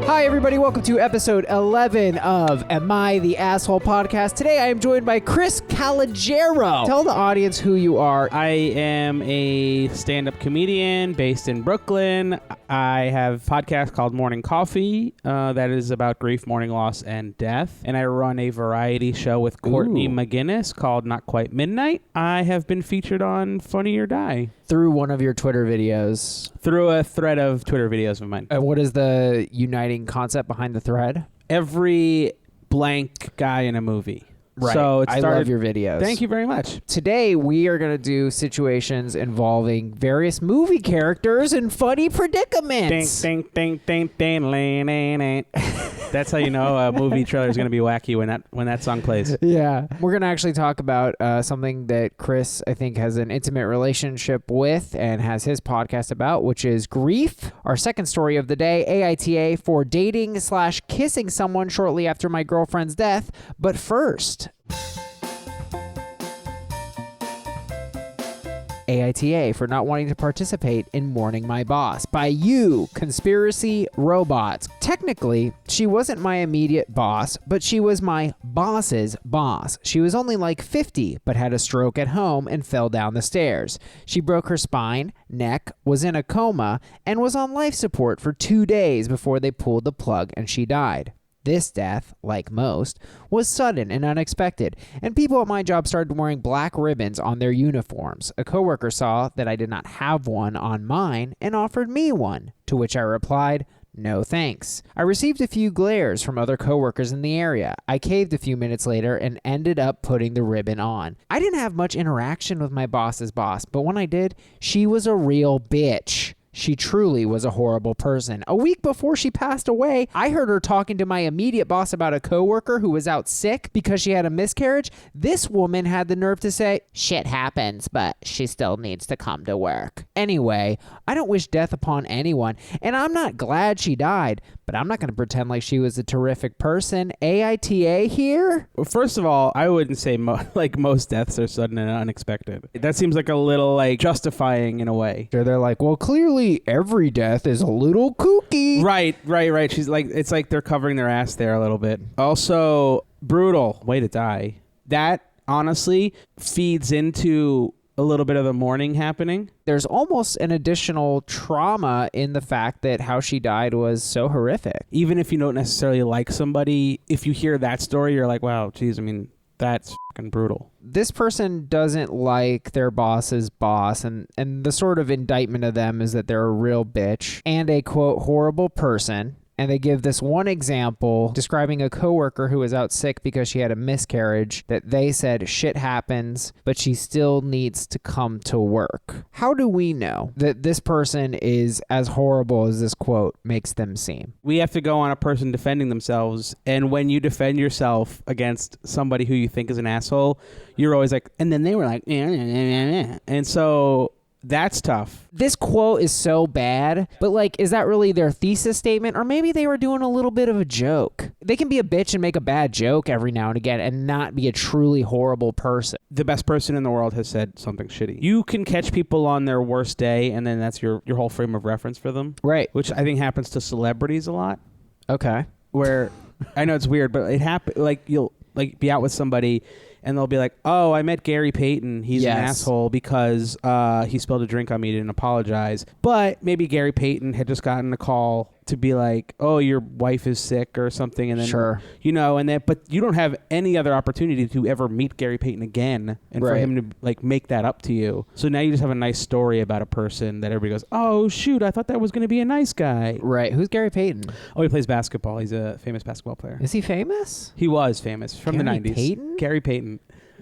Hi, everybody. Welcome to episode 11 of Am I the Asshole podcast. Today, I am joined by Chris Calogero. Tell the audience who you are. I am a stand-up comedian based in Brooklyn. I have a podcast called Morning Coffee that is about grief, mourning, loss, and death. And I run a variety show with Courtney McGinnis called Not Quite Midnight. I have been featured on Funny or Die. Through one of your Twitter videos. Through a thread of Twitter videos of mine. What is the uniting concept behind the thread? Every blank guy in a movie. Right. So it started, I love your videos. Thank you very much. Today, we are going to do situations involving various movie characters and funny predicaments. Ding, ding, ding, ding, ding, ding, ding. That's how you know a movie trailer is going to be wacky when that song plays. Yeah. We're going to actually talk about something that Chris, I think, has an intimate relationship with and has his podcast about, which is grief. Our second story of the day, AITA for dating/kissing someone shortly after my girlfriend's death. But first... AITA for not wanting to participate in mourning my boss by you, conspiracy robots. Technically, she wasn't my immediate boss, but she was my boss's boss. She was only like 50, but had a stroke at home and fell down the stairs. She broke her spine, neck, was in a coma, and was on life support for 2 days before they pulled the plug and she died. This death, like most, was sudden and unexpected, and people at my job started wearing black ribbons on their uniforms. A coworker saw that I did not have one on mine and offered me one, to which I replied, "No thanks." I received a few glares from other coworkers in the area. I caved a few minutes later and ended up putting the ribbon on. I didn't have much interaction with my boss's boss, but when I did, she was a real bitch. She truly was a horrible person. A week before she passed away, I heard her talking to my immediate boss about a coworker who was out sick because she had a miscarriage. This woman had the nerve to say, "Shit happens, but she still needs to come to work." Anyway, I don't wish death upon anyone, and I'm not glad she died, but I'm not going to pretend like she was a terrific person. AITA here? Well, first of all, I wouldn't say most deaths are sudden and unexpected. That seems like a little justifying in a way. They're like, well, clearly every death is a little kooky. Right. She's like, it's like they're covering their ass there a little bit. Also, brutal way to die. That honestly feeds into a little bit of the mourning happening. There's almost an additional trauma in the fact that how she died was so horrific. Even if you don't necessarily like somebody, if you hear that story, you're like, wow, geez, I mean, that's fucking brutal. This person doesn't like their boss's boss, and the sort of indictment of them is that they're a real bitch and a, quote, horrible person. And they give this one example describing a coworker who was out sick because she had a miscarriage that they said shit happens, but she still needs to come to work. How do we know that this person is as horrible as this quote makes them seem? We have to go on a person defending themselves. And when you defend yourself against somebody who you think is an asshole, you're always like, and then they were like, and so... That's tough. This quote is so bad, but is that really their thesis statement? Or maybe they were doing a little bit of a joke. They can be a bitch and make a bad joke every now and again and not be a truly horrible person. The best person in the world has said something shitty. You can catch people on their worst day, and then that's your whole frame of reference for them. Right. Which I think happens to celebrities a lot. Okay. Where, I know it's weird, but it happens, you'll be out with somebody and they'll be like, "Oh, I met Gary Payton. He's an asshole because he spilled a drink on me, didn't apologize." But maybe Gary Payton had just gotten a call to be like, "Oh, your wife is sick" or something, and then but you don't have any other opportunity to ever meet Gary Payton again, and for him to make that up to you. So now you just have a nice story about a person that everybody goes, "Oh shoot, I thought that was going to be a nice guy." Right. Who's Gary Payton? Oh, he plays basketball. He's a famous basketball player. Is he famous? He was famous from the 90s. Payton? Gary Payton.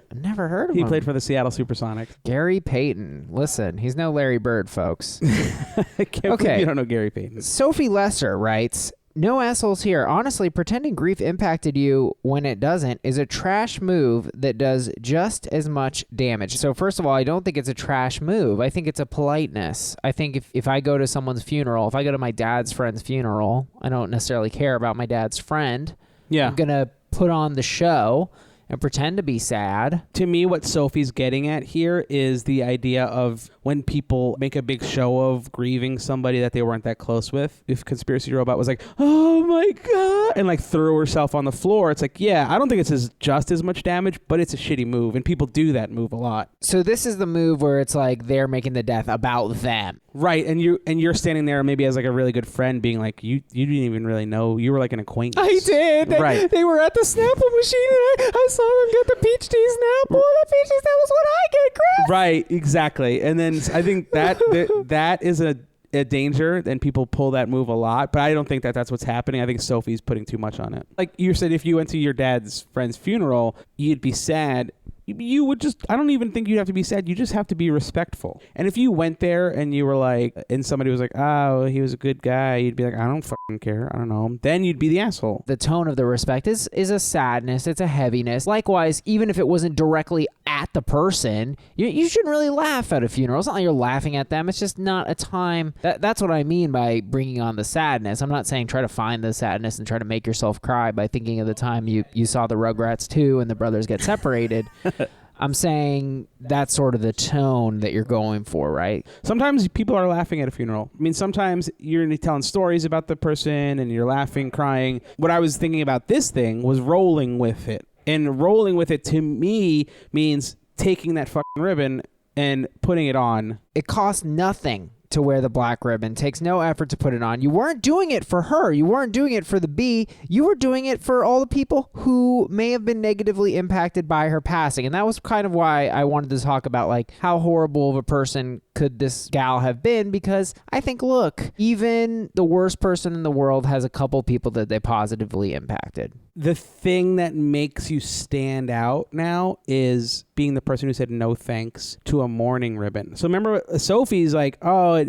I've never heard of him. He played for the Seattle Supersonics. Gary Payton. Listen, he's no Larry Bird, folks. I can't believe you don't know Gary Payton. Sophie Lesser writes, "No assholes here. Honestly, pretending grief impacted you when it doesn't is a trash move that does just as much damage." So first of all, I don't think it's a trash move. I think it's a politeness. I think if I go to someone's funeral, if I go to my dad's friend's funeral, I don't necessarily care about my dad's friend. Yeah. I'm going to put on the show and pretend to be sad. To me, what Sophie's getting at here is the idea of when people make a big show of grieving somebody that they weren't that close with. If Conspiracy Robot was like, oh my God, and like threw herself on the floor, it's like, yeah, I don't think it's just as much damage, but it's a shitty move, and people do that move a lot. So this is the move where it's like they're making the death about them. Right, and you're standing there maybe as like a really good friend being like, you didn't even really know, you were like an acquaintance. I did. They were at the Snapple machine and I saw them get the peach tea Snapple. The peach tea Snapple is what I get, Chris. Right, exactly. And then I think that is a danger, and people pull that move a lot, but I don't think that's what's happening. I think Sophie's putting too much on it. Like you said, if you went to your dad's friend's funeral, you'd be sad. You would just, I don't even think you'd have to be sad. You just have to be respectful. And if you went there and you were like, and somebody was like, oh, he was a good guy, you'd be like, I don't fucking care. I don't know him. Then you'd be the asshole. The tone of the respect is a sadness. It's a heaviness. Likewise, even if it wasn't directly at the person, you shouldn't really laugh at a funeral. It's not like you're laughing at them. It's just not a time. That's what I mean by bringing on the sadness. I'm not saying try to find the sadness and try to make yourself cry by thinking of the time you saw the Rugrats 2 and the brothers get separated. I'm saying that's sort of the tone that you're going for, right? Sometimes people are laughing at a funeral. I mean, sometimes you're telling stories about the person and you're laughing, crying. What I was thinking about this thing was rolling with it. And rolling with it to me means taking that fucking ribbon and putting it on. It costs nothing to wear the black ribbon. Takes no effort to put it on. You weren't doing it for her. You weren't doing it for the bee. You were doing it for all the people who may have been negatively impacted by her passing. And that was kind of why I wanted to talk about like how horrible of a person could this gal have been, because I think, look, even the worst person in the world has a couple people that they positively impacted. The thing that makes you stand out now is being the person who said no thanks to a mourning ribbon. So remember, Sophie's like, oh,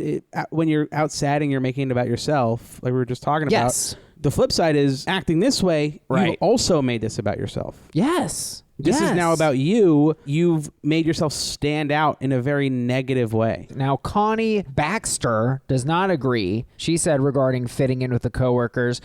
when you're out sadding, you're making it about yourself, like we were just talking about. Yes. The flip side is acting this way, right. You also made this about yourself. Yes. This is now about you. You've made yourself stand out in a very negative way. Now, Connie Baxter does not agree. She said regarding fitting in with the coworkers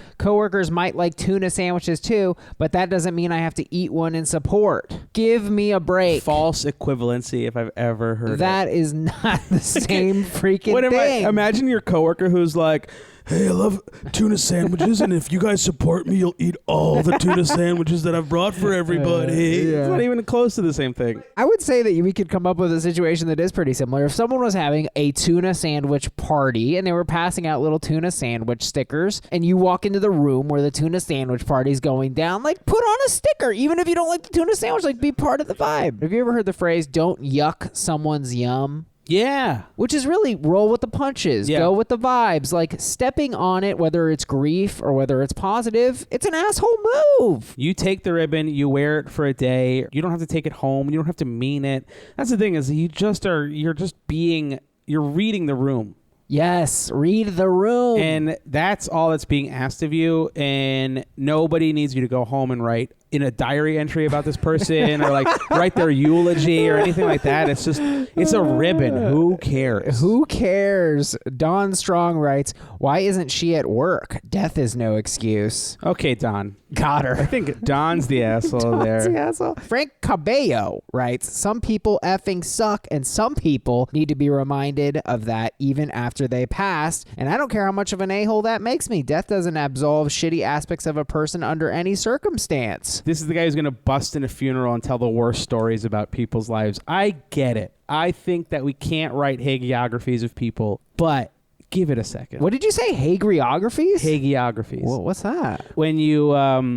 might like tuna sandwiches too, but that doesn't mean I have to eat one in support. Give me a break. False equivalency, if I've ever heard that it. Is not the same freaking thing. Imagine your coworker who's like, hey, I love tuna sandwiches, and if you guys support me, you'll eat all the tuna sandwiches that I've brought for everybody. It's not even close to the same thing. I would say that we could come up with a situation that is pretty similar. If someone was having a tuna sandwich party and they were passing out little tuna sandwich stickers, and you walk into the room where the tuna sandwich party is going down, like put on a sticker. Even if you don't like the tuna sandwich, like be part of the vibe. Have you ever heard the phrase, don't yuck someone's yum? Yeah. Which is really roll with the punches, go with the vibes. Like stepping on it, whether it's grief or whether it's positive, it's an asshole move. You take the ribbon, you wear it for a day. You don't have to take it home. You don't have to mean it. That's the thing, is you're reading the room. Yes, read the room. And that's all that's being asked of you. And nobody needs you to go home and write in a diary entry about this person or like write their eulogy or anything like that. It's just, it's a ribbon. Who cares? Who cares? Don Strong writes, why isn't she at work? Death is no excuse. Okay, Don. Got her. I think Don's the asshole there. The asshole. Frank Cabello writes, some people effing suck and some people need to be reminded of that even after they passed. And I don't care how much of an a-hole that makes me. Death doesn't absolve shitty aspects of a person under any circumstance. This is the guy who's going to bust in a funeral and tell the worst stories about people's lives. I get it. I think that we can't write hagiographies of people, but give it a second. What did you say? Hagiographies? Hagiographies. Well, what's that? When you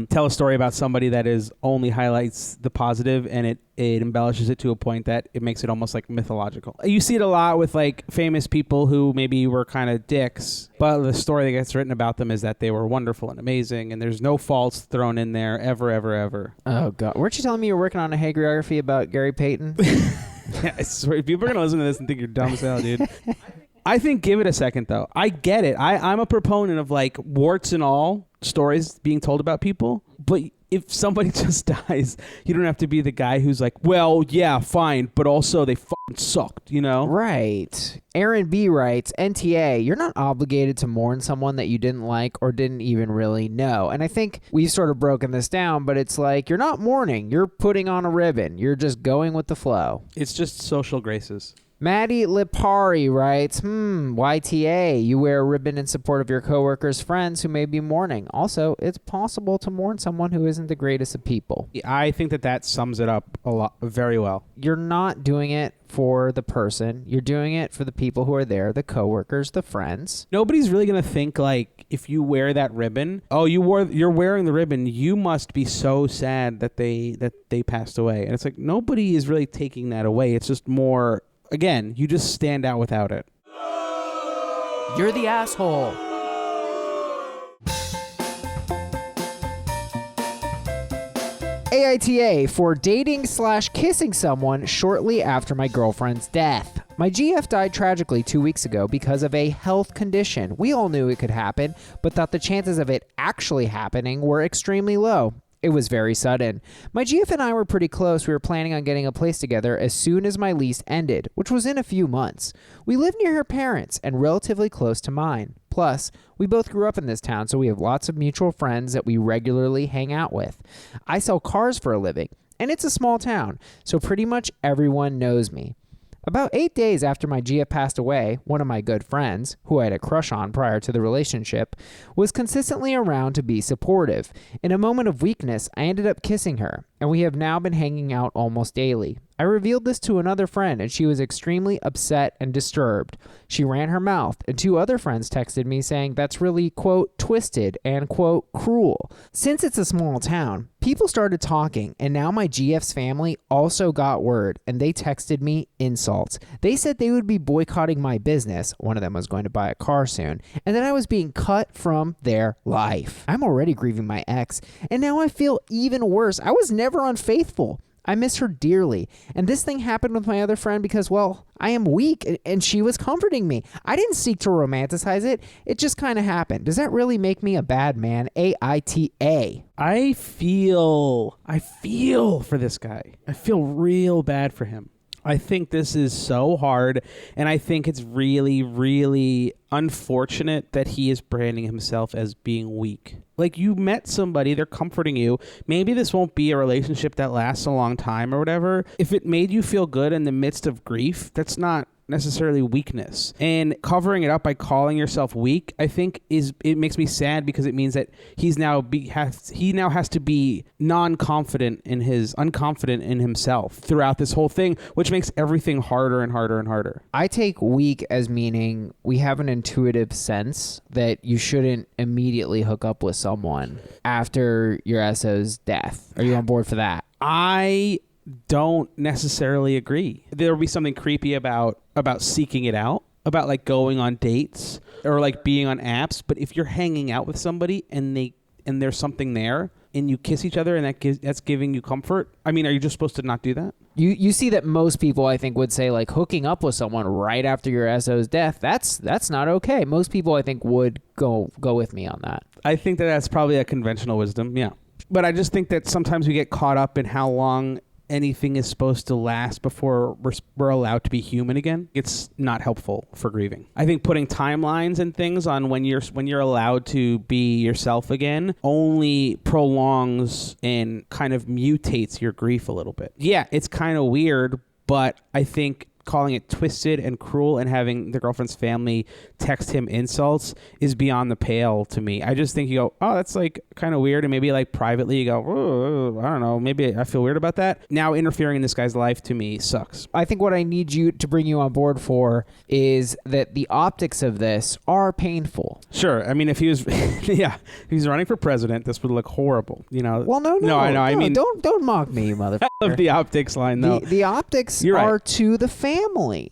tell a story about somebody that is only highlights the positive and it embellishes it to a point that it makes it almost like mythological. You see it a lot with like famous people who maybe were kind of dicks, but the story that gets written about them is that they were wonderful and amazing and there's no faults thrown in there ever, ever, ever. Oh, God. Weren't you telling me you're working on a hagiography about Gary Payton? Yeah, I swear, people are going to listen to this and think you're dumb as hell, dude. I think give it a second, though. I get it. I'm a proponent of, like, warts and all stories being told about people. But if somebody just dies, you don't have to be the guy who's like, well, yeah, fine, but also they sucked, you know? Right. Aaron B writes, NTA, you're not obligated to mourn someone that you didn't like or didn't even really know. And I think we've sort of broken this down, but it's like you're not mourning. You're putting on a ribbon. You're just going with the flow. It's just social graces. Maddie Lipari writes, YTA, you wear a ribbon in support of your coworkers' friends who may be mourning. Also, it's possible to mourn someone who isn't the greatest of people. I think that sums it up a lot, very well. You're not doing it for the person. You're doing it for the people who are there, the coworkers, the friends. Nobody's really going to think like if you wear that ribbon, you're wearing the ribbon, you must be so sad that they passed away. And it's like nobody is really taking that away. It's just more, again, you just stand out without it. You're the asshole. AITA for dating/kissing someone shortly after my girlfriend's death. My GF died tragically 2 weeks ago because of a health condition. We all knew it could happen, but thought the chances of it actually happening were extremely low. It was very sudden. My GF and I were pretty close. We were planning on getting a place together as soon as my lease ended, which was in a few months. We live near her parents and relatively close to mine. Plus, we both grew up in this town, so we have lots of mutual friends that we regularly hang out with. I sell cars for a living, and it's a small town, so pretty much everyone knows me. About 8 days after my GF passed away, one of my good friends, who I had a crush on prior to the relationship, was consistently around to be supportive. In a moment of weakness, I ended up kissing her, and we have now been hanging out almost daily. I revealed this to another friend, and she was extremely upset and disturbed. She ran her mouth, and 2 other friends texted me saying that's really, quote, twisted and, quote, cruel. Since it's a small town, people started talking, and now my GF's family also got word, and they texted me insults. They said they would be boycotting my business, one of them was going to buy a car soon, and that I was being cut from their life. I'm already grieving my ex, and now I feel even worse. I was never unfaithful. I miss her dearly. And this thing happened with my other friend because, well, I am weak and she was comforting me. I didn't seek to romanticize it. It just kind of happened. Does that really make me a bad man? AITA. I feel for this guy. I feel real bad for him. I think this is so hard, and I think it's really, really unfortunate that he is branding himself as being weak. Like, you met somebody, they're comforting you. Maybe this won't be a relationship that lasts a long time or whatever. If it made you feel good in the midst of grief, that's not necessarily weakness. And covering it up by calling yourself weak, I think it makes me sad because it means that he now has to be unconfident in himself throughout this whole thing, which makes everything harder and harder and harder. I take weak as meaning we have an intuitive sense that you shouldn't immediately hook up with someone after your SO's death. Are you on board for that? I don't necessarily agree. There will be something creepy about seeking it out, about like going on dates or like being on apps. But if you're hanging out with somebody and there's something there and you kiss each other and that's giving you comfort, I mean, are you just supposed to not do that? You see that most people, I think, would say like hooking up with someone right after your SO's death, that's not okay. Most people, I think, would go with me on that. I think that's probably a conventional wisdom, yeah. But I just think that sometimes we get caught up in how long anything is supposed to last before we're allowed to be human again. It's not helpful for grieving. I think putting timelines and things on when you're allowed to be yourself again only prolongs and kind of mutates your grief a little bit. Yeah, it's kind of weird, but I think calling it twisted and cruel and having the girlfriend's family text him insults is beyond the pale to me. I just think you go, oh, that's like kind of weird. And maybe like privately you go, oh, I don't know, maybe I feel weird about that. Now interfering in this guy's life to me sucks. I think what I need you to bring you on board for is that the optics of this are painful. Sure. I mean, if he was, if he's running for president, this would look horrible, you know? Well, no. I know. I mean, don't mock me, motherfucker. I love the optics line though. The optics You're are right. to the family.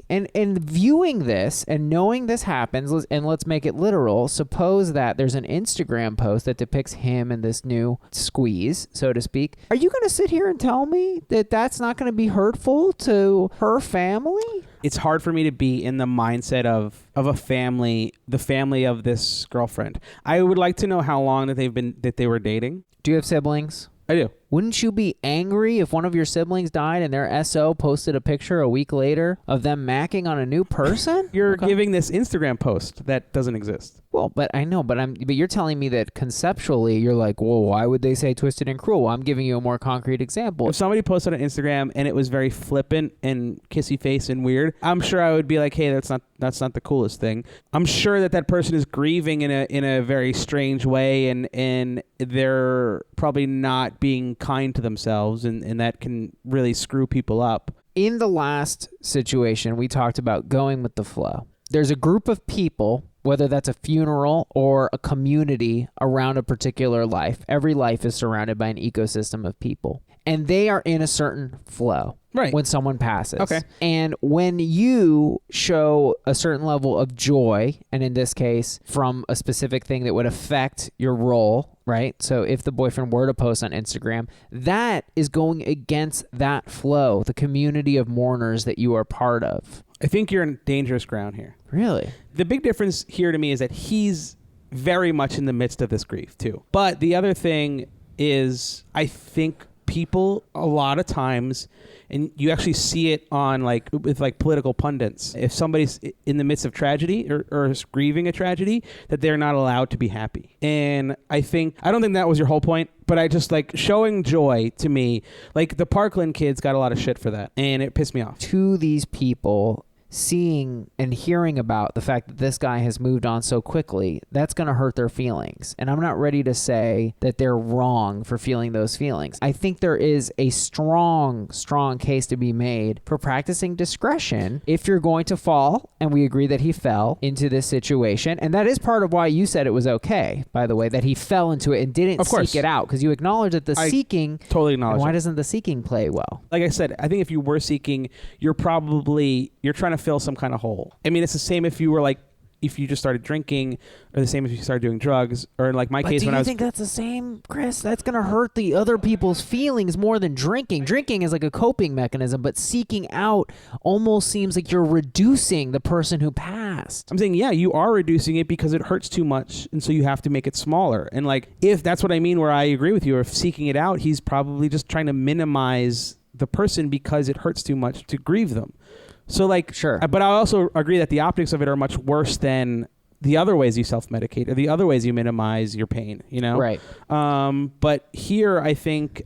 And viewing this and knowing this happens, and let's make it literal, suppose that there's an Instagram post that depicts him and this new squeeze, so to speak. Are you going to sit here and tell me that that's not going to be hurtful to her family? It's hard for me to be in the mindset of a family, the family of this girlfriend. I would like to know how long that they were dating. Do you have siblings? I do. Wouldn't you be angry if one of your siblings died and their SO posted a picture a week later of them macking on a new person? You're giving this Instagram post that doesn't exist. Well, but I know, but you're telling me that conceptually you're like, well, why would they say twisted and cruel? Well, I'm giving you a more concrete example. If somebody posted on Instagram and it was very flippant and kissy face and weird, I'm sure I would be like, hey, that's not the coolest thing. I'm sure that person is grieving in a very strange way, and they're probably not being kind to themselves, and that can really screw people up. In the last situation, we talked about going with the flow. There's a group of people, whether that's a funeral or a community around a particular life. Every life is surrounded by an ecosystem of people, and they are in a certain flow. Right. When someone passes. Okay. And when you show a certain level of joy, and in this case, from a specific thing that would affect your role, right? So if the boyfriend were to post on Instagram, that is going against that flow, the community of mourners that you are part of. I think you're in dangerous ground here. Really? The big difference here to me is that he's very much in the midst of this grief too. But the other thing is, I think people a lot of times, and you actually see it on with political pundits, if somebody's in the midst of tragedy or is grieving a tragedy, that they're not allowed to be happy. And I don't think that was your whole point, but I just showing joy to me, the Parkland kids got a lot of shit for that, and it pissed me off. To these people, seeing and hearing about the fact that this guy has moved on so quickly, that's going to hurt their feelings. And I'm not ready to say that they're wrong for feeling those feelings. I think there is a strong case to be made for practicing discretion if you're going to fall, and we agree that he fell into this situation. And that is part of why you said it was okay, by the way, that he fell into it and didn't seek it out, because you acknowledge that seeking... Totally acknowledge. Why doesn't the seeking play well? Like I said, I think if you were seeking, you're trying to fill some kind of hole. I mean, it's the same if you were if you just started drinking, or the same if you started doing drugs, or in my case when I was... Do you think that's the same, Chris? That's going to hurt the other people's feelings more than drinking. Drinking is like a coping mechanism, but seeking out almost seems like you're reducing the person who passed. I'm saying, yeah, you are reducing it because it hurts too much, and so you have to make it smaller. And if that's what I mean, where I agree with you, or if seeking it out, he's probably just trying to minimize the person because it hurts too much to grieve them. So sure. But I also agree that the optics of it are much worse than the other ways you self-medicate or the other ways you minimize your pain, Right. But here I think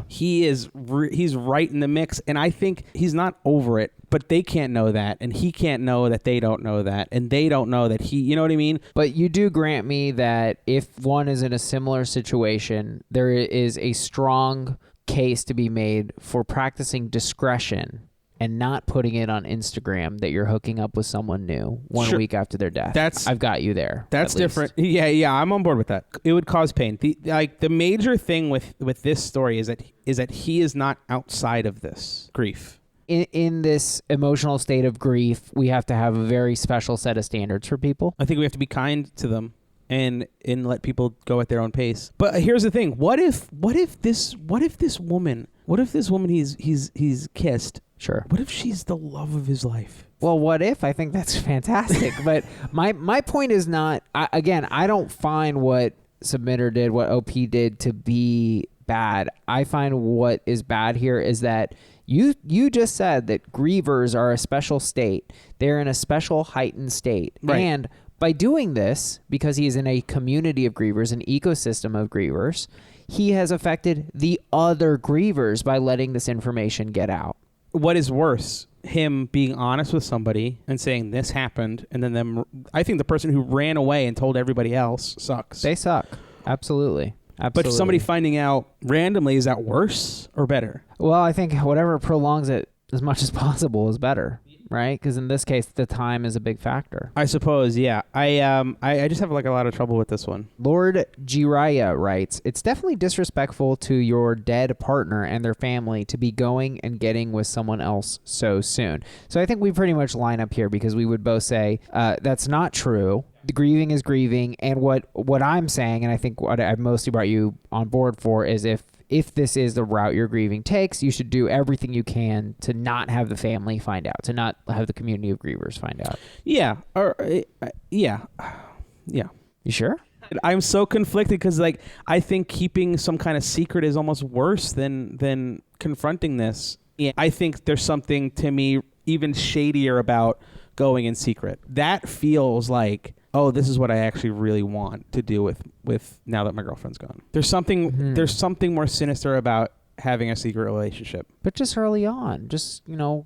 he's right in the mix, and I think he's not over it, but they can't know that, and he can't know that they don't know that, and they don't know that he, you know what I mean? But you do grant me that if one is in a similar situation, there is a strong case to be made for practicing discretion and not putting it on Instagram that you're hooking up with someone new one week after their death. I've got you there. That's different. Yeah, I'm on board with that. It would cause pain. The major thing with this story is that he is not outside of this grief. In this emotional state of grief, we have to have a very special set of standards for people. I think we have to be kind to them and let people go at their own pace. But here's the thing: what if this woman he's kissed? Sure. What if she's the love of his life? Well, what if? I think that's fantastic. But my point is not, I don't find what Submitter did, what OP did, to be bad. I find what is bad here is that you just said that grievers are a special state. They're in a special heightened state. Right. And by doing this, because he is in a community of grievers, an ecosystem of grievers, he has affected the other grievers by letting this information get out. What is worse, him being honest with somebody and saying this happened, and then I think the person who ran away and told everybody else sucks. They suck. Absolutely. But somebody finding out randomly, is that worse or better? Well, I think whatever prolongs it as much as possible is better, right? Because in this case, the time is a big factor. I suppose, yeah. I just have a lot of trouble with this one. Lord Jiraiya writes, it's definitely disrespectful to your dead partner and their family to be going and getting with someone else so soon. So I think we pretty much line up here, because we would both say that's not true. The grieving is grieving. And what I'm saying, and I think what I've mostly brought you on board for, is if this is the route your grieving takes, you should do everything you can to not have the family find out, to not have the community of grievers find out. Yeah. Yeah. You sure? I'm so conflicted because, like, I think keeping some kind of secret is almost worse than confronting this. Yeah. I think there's something to me even shadier about going in secret. That feels like, oh, this is what I actually really want to do with now that my girlfriend's gone. There's something more sinister about having a secret relationship. But just early on, just,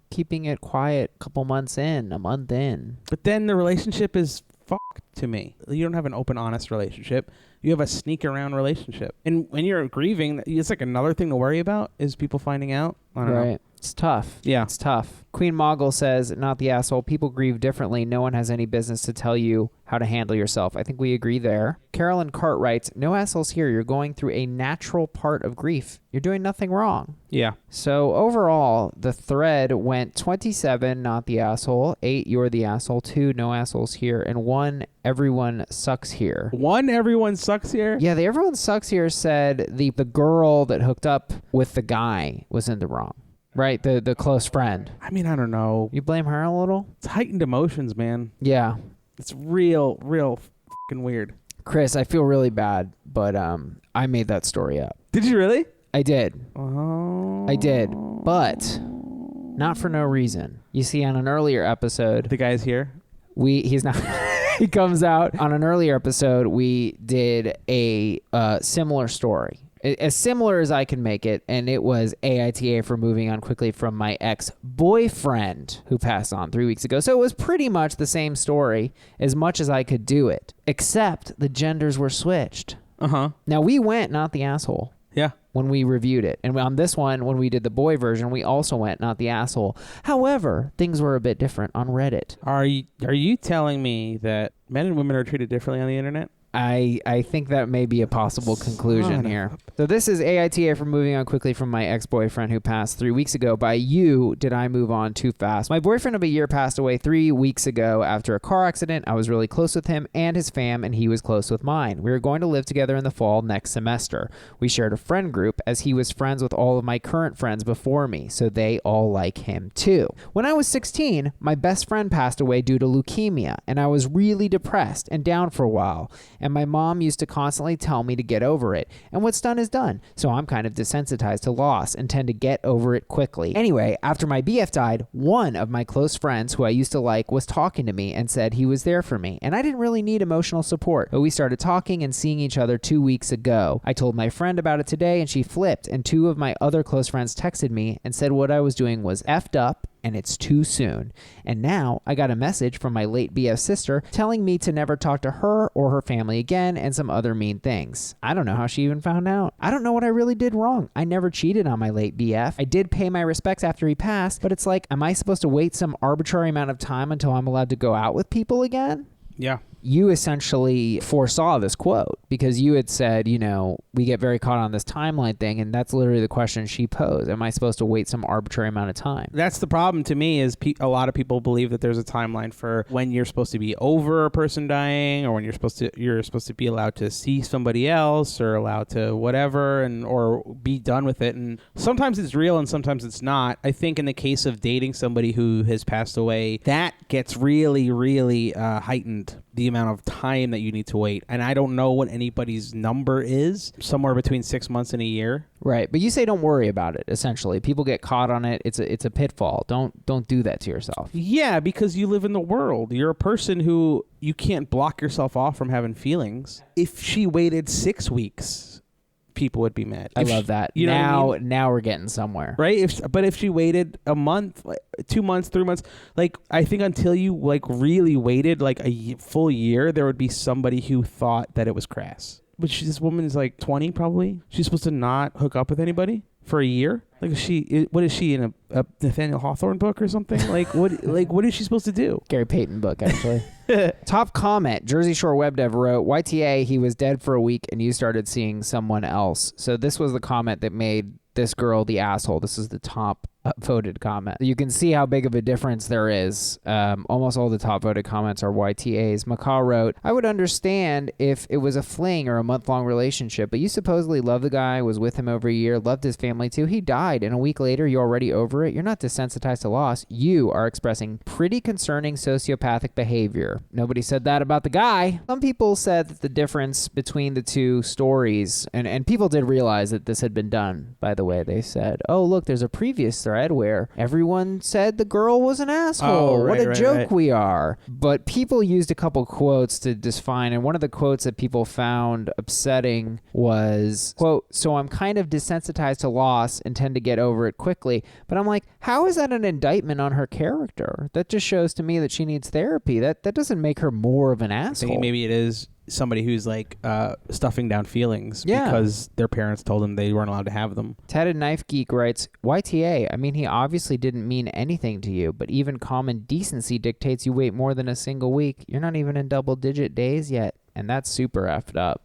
keeping it quiet a couple months in, a month in. But then the relationship is fucked to me. You don't have an open, honest relationship. You have a sneak around relationship. And when you're grieving, it's like another thing to worry about is people finding out. I don't know. It's tough. Yeah. It's tough. Queen Mogul says, not the asshole. People grieve differently. No one has any business to tell you how to handle yourself. I think we agree there. Carolyn Cart writes, no assholes here. You're going through a natural part of grief. You're doing nothing wrong. Yeah. So overall, the thread went 27, not the asshole. 8, you're the asshole. 2, no assholes here. And 1, everyone sucks here. 1, everyone sucks here? Yeah, the everyone sucks here said the girl that hooked up with the guy was in the wrong. Right, the close friend. I mean, I don't know. You blame her a little? It's heightened emotions, man. Yeah. It's real fucking weird. Chris, I feel really bad, but I made that story up. Did you really? I did. Oh. I did, but not for no reason. You see, on an earlier episode... The guy's here? He's not... He comes out. On an earlier episode, we did a similar story. As similar as I can make it, and it was AITA for moving on quickly from my ex-boyfriend who passed on 3 weeks ago. So it was pretty much the same story as much as I could do it, except the genders were switched. Uh-huh. Now, we went not the asshole. Yeah. When we reviewed it. And on this one, when we did the boy version, we also went not the asshole. However, things were a bit different on Reddit. Are you telling me that men and women are treated differently on the internet? I think that may be a possible conclusion here. So this is AITA for moving on quickly from my ex-boyfriend who passed 3 weeks ago. By you, did I move on too fast? My boyfriend of a year passed away 3 weeks ago after a car accident. I was really close with him and his fam, and he was close with mine. We were going to live together in the fall next semester. We shared a friend group as he was friends with all of my current friends before me, so they all like him too. When I was 16, my best friend passed away due to leukemia, and I was really depressed and down for a while. And my mom used to constantly tell me to get over it. And what's done is done. So I'm kind of desensitized to loss and tend to get over it quickly. Anyway, after my BF died, one of my close friends who I used to like was talking to me and said he was there for me. And I didn't really need emotional support, but we started talking and seeing each other 2 weeks ago. I told my friend about it today and she flipped, and 2 of my other close friends texted me and said what I was doing was effed up and it's too soon. And now I got a message from my late BF sister telling me to never talk to her or her family again and some other mean things. I don't know how she even found out. I don't know what I really did wrong. I never cheated on my late BF. I did pay my respects after he passed, but it's like, am I supposed to wait some arbitrary amount of time until I'm allowed to go out with people again? Yeah. You essentially foresaw this quote because you had said, we get very caught on this timeline thing, and that's literally the question she posed. Am I supposed to wait some arbitrary amount of time? That's the problem to me is a lot of people believe that there's a timeline for when you're supposed to be over a person dying, or when you're supposed to be allowed to see somebody else, or allowed to whatever, or be done with it. And sometimes it's real and sometimes it's not. I think in the case of dating somebody who has passed away, that gets really, really heightened, the amount of time that you need to wait. And I don't know what anybody's number is, somewhere between 6 months and a year. Right. But you say don't worry about it, essentially. People get caught on it. It's a pitfall. Don't do that to yourself. Yeah, because you live in the world. You're a person who you can't block yourself off from having feelings. If she waited 6 weeks, people would be mad. I love that. You know what I mean? Now we're getting somewhere. Right? But if she waited a month, 2 months, 3 months, I think until you really waited a full year, there would be somebody who thought that it was crass. But this woman is 20 probably. She's supposed to not hook up with anybody for a year. What is she in a Nathaniel Hawthorne book or something? What is she supposed to do? Gary Payton book, actually. Top comment, Jersey Shore web dev wrote, YTA, he was dead for a week and you started seeing someone else. So this was the comment that made this girl the asshole. This is the top voted comment. You can see how big of a difference there is. Almost all the top voted comments are YTAs. Macaw wrote, I would understand if it was a fling or a month-long relationship, but you supposedly love the guy, was with him over a year, loved his family too. He died, and a week later, you're already over it. You're not desensitized to loss. You are expressing pretty concerning sociopathic behavior. Nobody said that about the guy. Some people said that the difference between the two stories, and people did realize that this had been done, by the way. They said, oh, look, there's a previous thread where everyone said the girl was an asshole. What a joke we are. But people used a couple quotes to define, and one of the quotes that people found upsetting was, quote, so I'm kind of desensitized to loss and tend to get over it quickly. But I'm like, how is that an indictment on her character? That just shows to me that she needs therapy. That doesn't make her more of an asshole. I think maybe it is somebody who's like stuffing down feelings because their parents told them they weren't allowed to have them. Tatted Knife Geek writes, YTA, I mean, he obviously didn't mean anything to you, but even common decency dictates you wait more than a single week. You're not even in double-digit days yet, and that's super effed up.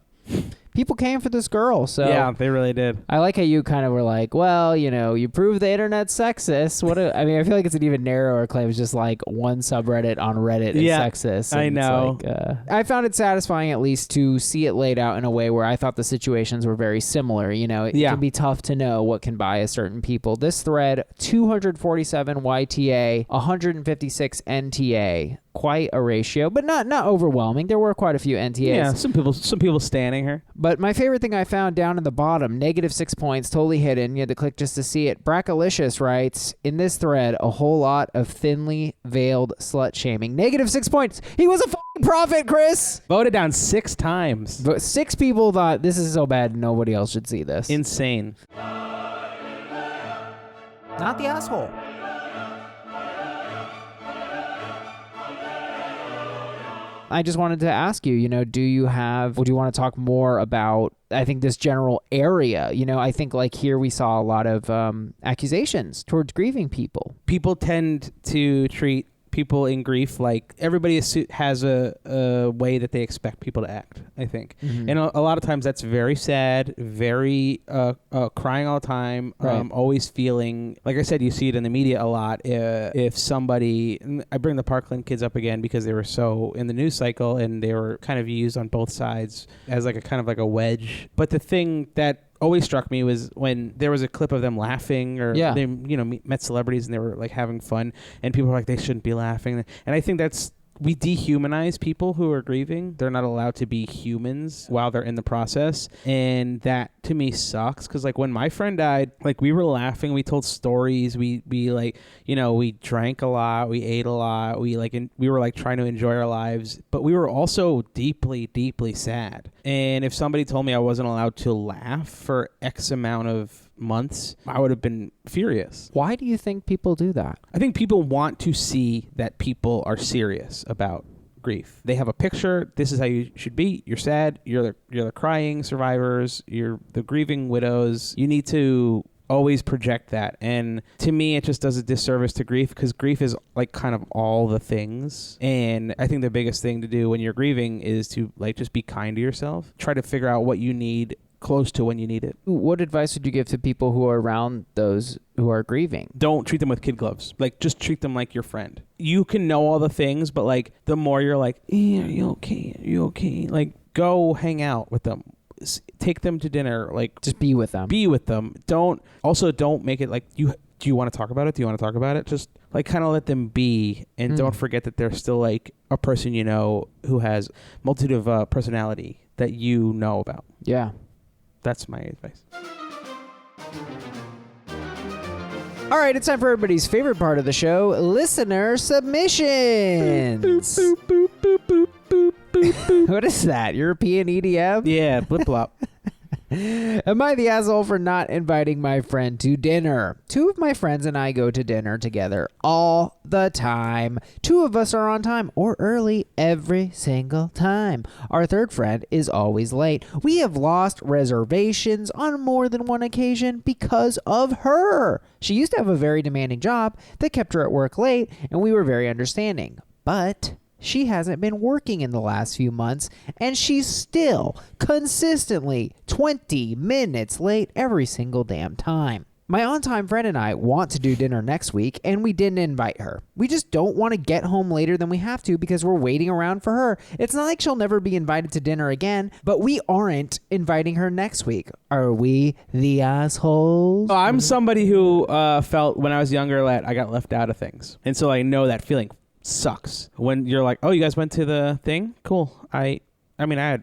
People came for this girl, so... Yeah, they really did. I like how you kind of were like, well, you know, you proved the internet's sexist. I mean, I feel like it's an even narrower claim. It's just like one subreddit on Reddit is sexist. I know. I found it satisfying at least to see it laid out in a way where I thought the situations were very similar. You know, it can be tough to know what can bias certain people. This thread, 247 YTA, 156 NTA. Quite a ratio, but not overwhelming. There were quite a few NTAs. Yeah, some people standing her. But my favorite thing I found down in the bottom, -6 points, totally hidden. You had to click just to see it. Brackalicious writes, in this thread, a whole lot of thinly veiled slut shaming. -6 points. He was a fucking prophet, Chris. Voted down 6 times. But 6 people thought this is so bad nobody else should see this. Insane. Not the asshole. I just wanted to ask you, you know, would you want to talk more about, I think, this general area? You know, I think like here we saw a lot of accusations towards grieving people. People tend to treat people in grief like everybody has a way that they expect people to act, I think. Mm-hmm. And a lot of times that's very sad, very crying all the time, right. Always feeling, like I said, you see it in the media a lot. If somebody, I bring the Parkland kids up again because they were so in the news cycle and they were kind of used on both sides as like a kind of like a wedge. But the thing that always struck me was when there was a clip of them laughing or they, you know, met celebrities and they were like having fun and people were like, they shouldn't be laughing. And I think we dehumanize people who are grieving. They're not allowed to be humans while they're in the process. And that to me sucks. Cause like when my friend died, like we were laughing, we told stories, we like, you know, we drank a lot, we ate a lot, we were like trying to enjoy our lives, but we were also deeply, deeply sad. And if somebody told me I wasn't allowed to laugh for X amount of months, I would have been furious. Why do you think people do that? I think people want to see that people are serious about grief. They have a picture. This is how you should be. You're sad. You're the crying survivors. You're the grieving widows. You need to always project that. And to me, it just does a disservice to grief because grief is like kind of all the things. And I think the biggest thing to do when you're grieving is to like just be kind to yourself. Try to figure out what you need close to when you need it. What advice would you give to people who are around those who are grieving? Don't treat them with kid gloves. Like, just treat them like your friend. You can know all the things, but like the more you're like, are you okay? Are you okay? Like, go hang out with them. Take them to dinner. Like, just be with them. Be with them. Don't make it like do you want to talk about it? Do you want to talk about it? Just like kind of let them be, and don't forget that they're still like a person you know who has multitude of personality that you know about. Yeah. That's my advice. All right, it's time for everybody's favorite part of the show, listener submissions. What is that? European EDM? Yeah, blip blop. Am I the asshole for not inviting my friend to dinner? 2 of my friends and I go to dinner together all the time. 2 of us are on time or early every single time. Our 3rd friend is always late. We have lost reservations on more than one occasion because of her. She used to have a very demanding job that kept her at work late, and we were very understanding. But she hasn't been working in the last few months, and she's still consistently 20 minutes late every single damn time. My on-time friend and I want to do dinner next week, and we didn't invite her. We just don't want to get home later than we have to because we're waiting around for her. It's not like she'll never be invited to dinner again, but we aren't inviting her next week. Are we the assholes? I'm somebody who felt when I was younger that I got left out of things. And so I know that feeling sucks. When you're like, oh, you guys went to the thing? Cool. I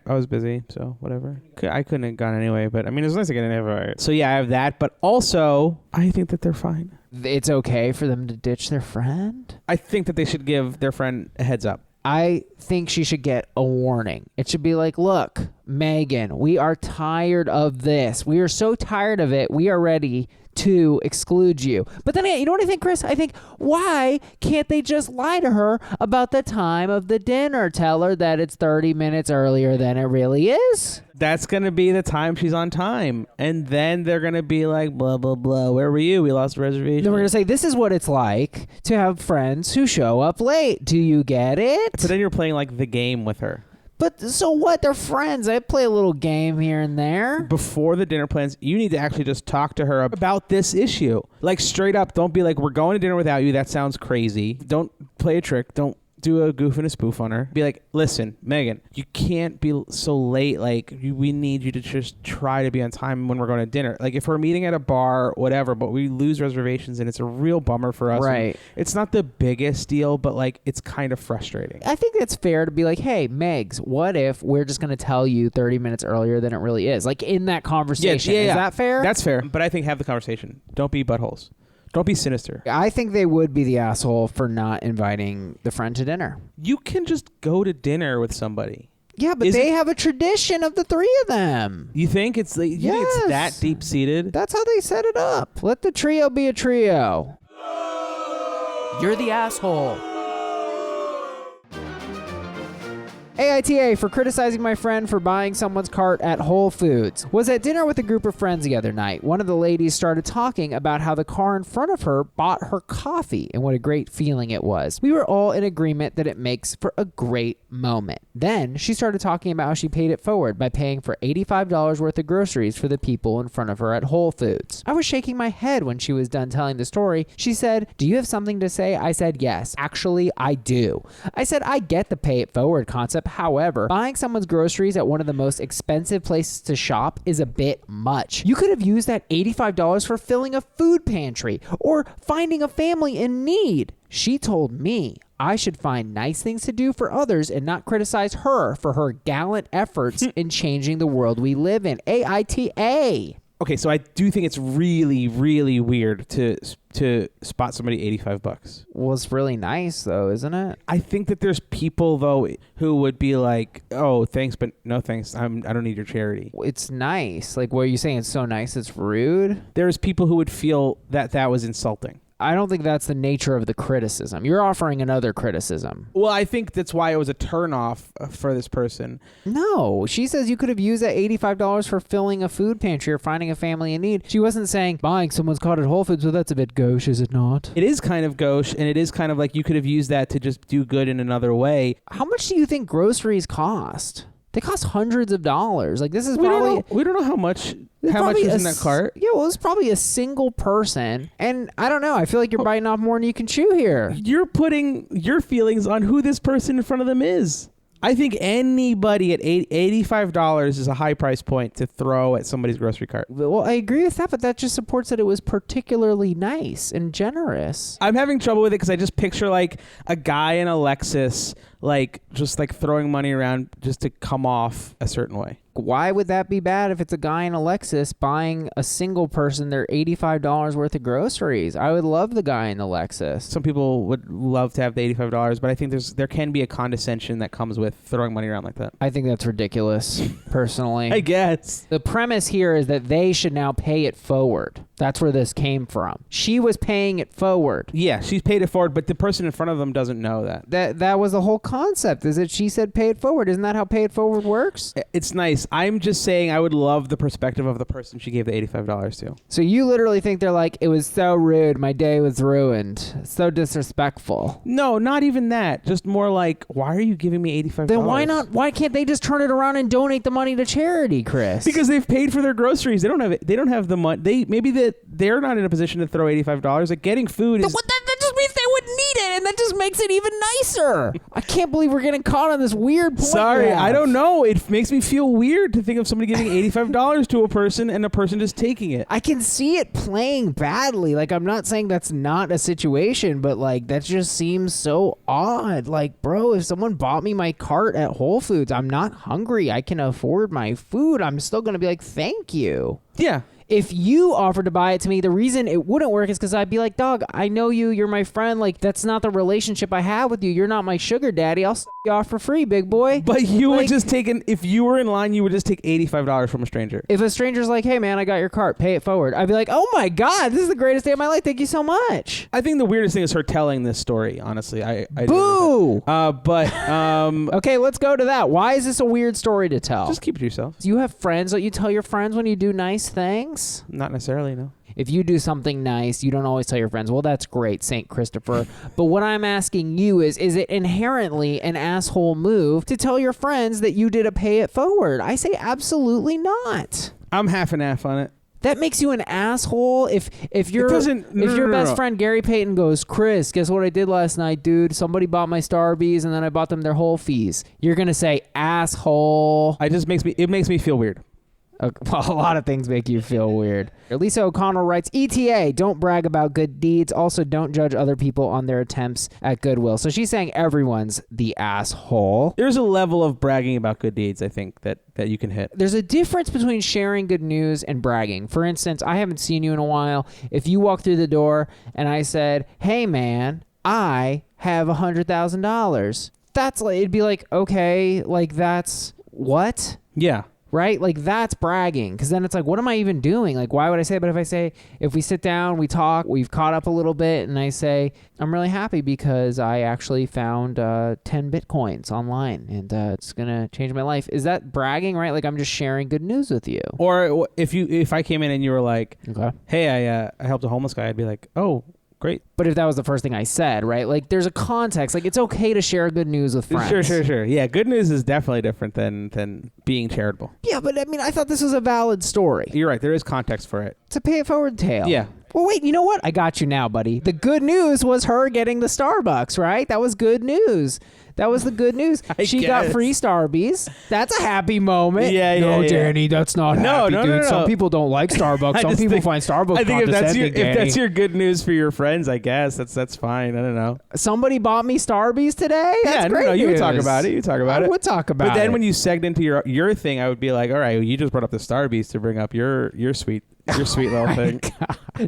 was busy, so whatever. I couldn't have gone anyway, but I mean, it was nice to get an invite. So yeah, I have that, but also I think that they're fine. It's okay for them to ditch their friend? I think that they should give their friend a heads up. I think she should get a warning. It should be like, look, Megan, we are tired of this. We are so tired of it. We are ready to exclude you. But then, you know what I think, Chris? I think, why can't they just lie to her about the time of the dinner? Tell her that it's 30 minutes earlier than it really is. That's going to be the time she's on time. And then they're going to be like, blah, blah, blah. Where were you? We lost a reservation. Then we're going to say, this is what it's like to have friends who show up late. Do you get it? So then you're playing like the game with her. But so what? They're friends. I play a little game here and there. Before the dinner plans, you need to actually just talk to her about this issue. Like straight up, don't be like, we're going to dinner without you. That sounds crazy. Don't play a trick. Don't do a goof and a spoof on her. Be like, listen, Megan, you can't be so late. Like, we need you to just try to be on time when we're going to dinner. Like, if we're meeting at a bar, whatever, but we lose reservations and it's a real bummer for us. Right. It's not the biggest deal, but like, it's kind of frustrating. I think it's fair to be like, hey, Megs, what if we're just going to tell you 30 minutes earlier than it really is? Like, in that conversation. Yeah. Is that fair? That's fair. But I think have the conversation. Don't be buttholes. Don't be sinister. I think they would be the asshole for not inviting the friend to dinner. You can just go to dinner with somebody. Yeah, but they have a tradition of the three of them. You think it's like, you think it's that deep-seated? That's how they set it up. Let the trio be a trio. You're the asshole. AITA for criticizing my friend for buying someone's cart at Whole Foods. Was at dinner with a group of friends the other night. One of the ladies started talking about how the car in front of her bought her coffee and what a great feeling it was. We were all in agreement that it makes for a great moment. Then she started talking about how she paid it forward by paying for $85 worth of groceries for the people in front of her at Whole Foods. I was shaking my head when she was done telling the story. She said, "Do you have something to say?" I said, "Yes, actually, I do." I said, "I get the pay it forward concept. However, buying someone's groceries at one of the most expensive places to shop is a bit much. You could have used that $85 for filling a food pantry or finding a family in need." She told me I should find nice things to do for others and not criticize her for her gallant efforts in changing the world we live in. AITA. Okay, so I do think it's really, really weird to spot somebody $85. Well, it's really nice, though, isn't it? I think that there's people, though, who would be like, "Oh, thanks, but no thanks. I don't need your charity." It's nice. Like, what are you saying? It's so nice it's rude? There's people who would feel that was insulting. I don't think that's the nature of the criticism. You're offering another criticism. Well, I think that's why it was a turnoff for this person. No, she says you could have used that $85 for filling a food pantry or finding a family in need. She wasn't saying buying someone's cart at Whole Foods, well, that's a bit gauche, is it not? It is kind of gauche, and it is kind of like you could have used that to just do good in another way. How much do you think groceries cost? They cost hundreds of dollars. Like, this is probably... We don't know how much... How much is in that cart? Yeah, well, it's probably a single person. And I don't know. I feel like you're biting off more than you can chew here. You're putting your feelings on who this person in front of them is. I think anybody at $85 is a high price point to throw at somebody's grocery cart. Well, I agree with that, but that just supports that it was particularly nice and generous. I'm having trouble with it because I just picture like a guy in a Lexus, like just like throwing money around just to come off a certain way. Why would that be bad if it's a guy in a Lexus buying a single person their $85 worth of groceries? I would love the guy in the Lexus. Some people would love to have the $85, but I think there can be a condescension that comes with throwing money around like that. I think that's ridiculous, personally. I guess. The premise here is that they should now pay it forward. That's where this came from. She was paying it forward. Yeah, she's paid it forward, but the person in front of them doesn't know that. That was the whole concept, is that she said pay it forward. Isn't that how pay it forward works? It's nice. nice. I'm just saying I would love the perspective of the person she gave the $85 to. So you literally think they're like, it was so rude, my day was ruined, so disrespectful. No, not even that. Just more like, why are you giving me $85? Then why not? Why can't they just turn it around and donate the money to charity, Chris? Because they've paid for their groceries. They don't have the money. They're not in a position to throw $85. Like getting food is. That just means they wouldn't need it, and that just makes it even nicer. I can't believe we're getting caught on this weird point. Sorry, I don't know. It makes me feel weird to think of somebody giving $85 to a person and a person just taking it. I can see it playing badly. Like, I'm not saying that's not a situation, but like that just seems so odd. Like, bro, if someone bought me my cart at Whole Foods, I'm not hungry. I can afford my food. I'm still going to be like, thank you. Yeah. If you offered to buy it to me, the reason it wouldn't work is because I'd be like, dog, I know you. You're my friend. Like, that's not the relationship I have with you. You're not my sugar daddy. I'll you off for free, big boy. But you would just take if you were in line, you would just take $85 from a stranger. If a stranger's like, hey, man, I got your cart. Pay it forward. I'd be like, oh, my God, this is the greatest day of my life. Thank you so much. I think the weirdest thing is her telling this story, honestly. Boo! Okay, let's go to that. Why is this a weird story to tell? Just keep it to yourself. Do you have friends that you tell your friends when you do nice things? Not necessarily, no. If you do something nice, you don't always tell your friends, well, that's great, St. Christopher. But what I'm asking you is it inherently an asshole move to tell your friends that you did a pay it forward? I say absolutely not. I'm half and half on it. That makes you an asshole. If your best friend Gary Payton goes, Chris, guess what I did last night, dude? Somebody bought my Starbies and then I bought them their whole fees. You're gonna say asshole. It makes me feel weird. Well, a lot of things make you feel weird. Lisa O'Connell writes, ETA, don't brag about good deeds. Also, don't judge other people on their attempts at goodwill. So she's saying everyone's the asshole. There's a level of bragging about good deeds, I think, that you can hit. There's a difference between sharing good news and bragging. For instance, I haven't seen you in a while. If you walk through the door and I said, hey, man, I have $100,000. That's like, it'd be like, okay, like that's what? Yeah. Right? Like, that's bragging. Because then it's like, what am I even doing? Like, why would I say? But if we sit down, we talk, we've caught up a little bit, and I say, I'm really happy because I actually found 10 Bitcoins online, and it's going to change my life. Is that bragging, right? Like, I'm just sharing good news with you. Or if I came in and you were like, okay, hey, I helped a homeless guy, I'd be like, oh, great. But if that was the first thing I said, right? Like, there's a context. Like, it's okay to share good news with friends. Sure. Yeah, good news is definitely different than being charitable. Yeah, but I mean, I thought this was a valid story. You're right. There is context for it. It's a pay it forward tale. Yeah. Well, wait, you know what? I got you now, buddy. The good news was her getting the Starbucks, right? That was good news. That was the good news. She got free Starbies. That's a happy moment. Yeah. No, Danny, that's not happy, dude. No. Some people don't like Starbucks. Some people find Starbucks condescending, if that's your good news for your friends, I guess that's fine. I don't know. Somebody bought me Starbies today? That's great news. You would talk about it. I would talk about it. But then when you segged into your thing, I would be like, all right, well, you just brought up the Starbies to bring up your sweet little thing.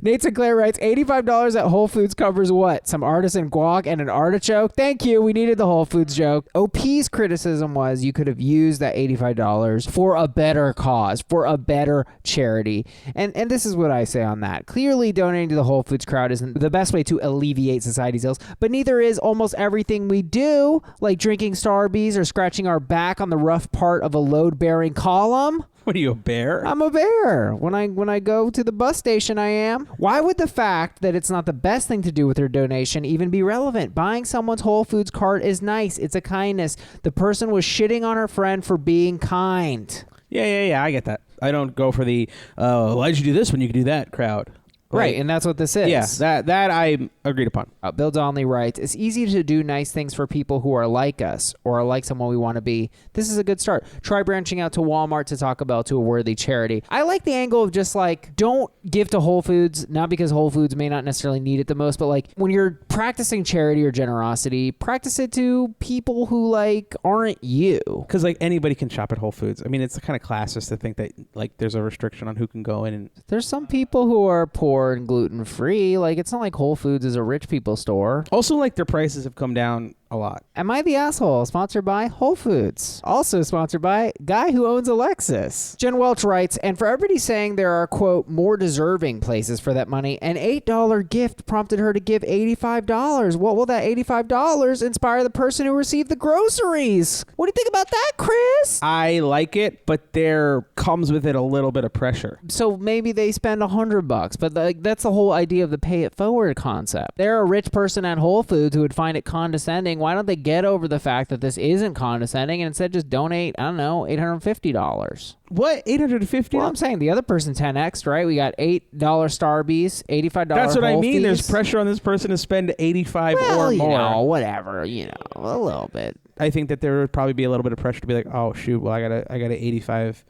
Nate Sinclair writes, $85 at Whole Foods covers what? Some artisan guac and an artichoke? Thank you. We needed the Whole Foods joke. OP's criticism was you could have used that $85 for a better cause, for a better charity. And this is what I say on that. Clearly, donating to the Whole Foods crowd isn't the best way to alleviate society's ills, but neither is almost everything we do, like drinking Starbies or scratching our back on the rough part of a load-bearing column. What are you, a bear? I'm a bear. When I go to the bus station, I am. Why would the fact that it's not the best thing to do with your donation even be relevant? Buying someone's Whole Foods cart is nice. It's a kindness. The person was shitting on her friend for being kind. Yeah, I get that. I don't go for the, why'd you do this when you could do that crowd. Right, and that's what this is. Yeah, that I agreed upon. Bill Donnelly writes, it's easy to do nice things for people who are like us or are like someone we want to be. This is a good start. Try branching out to Walmart, to Taco Bell, to a worthy charity. I like the angle of just like, don't give to Whole Foods, not because Whole Foods may not necessarily need it the most, but like when you're practicing charity or generosity, practice it to people who like aren't you. Because like anybody can shop at Whole Foods. I mean, it's kind of classist to think that like there's a restriction on who can go in. And there's some people who are poor and gluten-free. Like, it's not like Whole Foods is a rich people store. Also, like, their prices have come down a lot. Am I the asshole? Sponsored by Whole Foods. Also sponsored by guy who owns a Lexus. Jen Welch writes, and for everybody saying there are, quote, more deserving places for that money, an $8 gift prompted her to give $85. What will that $85 inspire the person who received the groceries? What do you think about that, Chris? I like it, but there comes with it a little bit of pressure. So maybe they spend $100, but that's the whole idea of the pay it forward concept. They're a rich person at Whole Foods who would find it condescending. Why don't they get over the fact that this isn't condescending and instead just donate, I don't know, $850? What? $850? Well, I'm saying the other person 10x, right? We got $8 Starbies, $85 That's what I mean. fees. There's pressure on this person to spend $85 or more. You know, whatever, you know, a little bit. I think that there would probably be a little bit of pressure to be like, oh shoot, well I gotta $85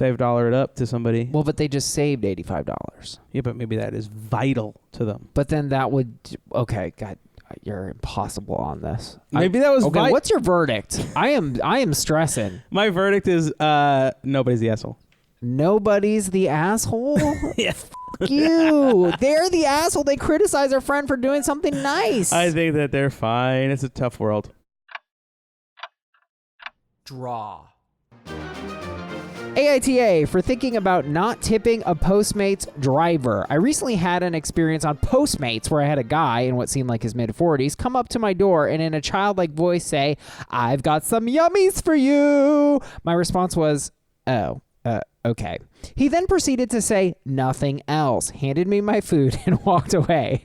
it up to somebody. Well, but they just saved $85. Yeah, but maybe that is vital to them. But then that would, okay, God, you're impossible on this. Maybe that was okay. What's your verdict? I am stressing. My verdict is nobody's the asshole. Nobody's the asshole? Yeah. Fuck you. They're the asshole. They criticize their friend for doing something nice. I think that they're fine. It's a tough world. Draw. AITA for thinking about not tipping a Postmates driver. I recently had an experience on Postmates where I had a guy in what seemed like his mid-40s come up to my door and in a childlike voice say, "I've got some yummies for you." My response was, okay. He then proceeded to say nothing else, handed me my food, and walked away.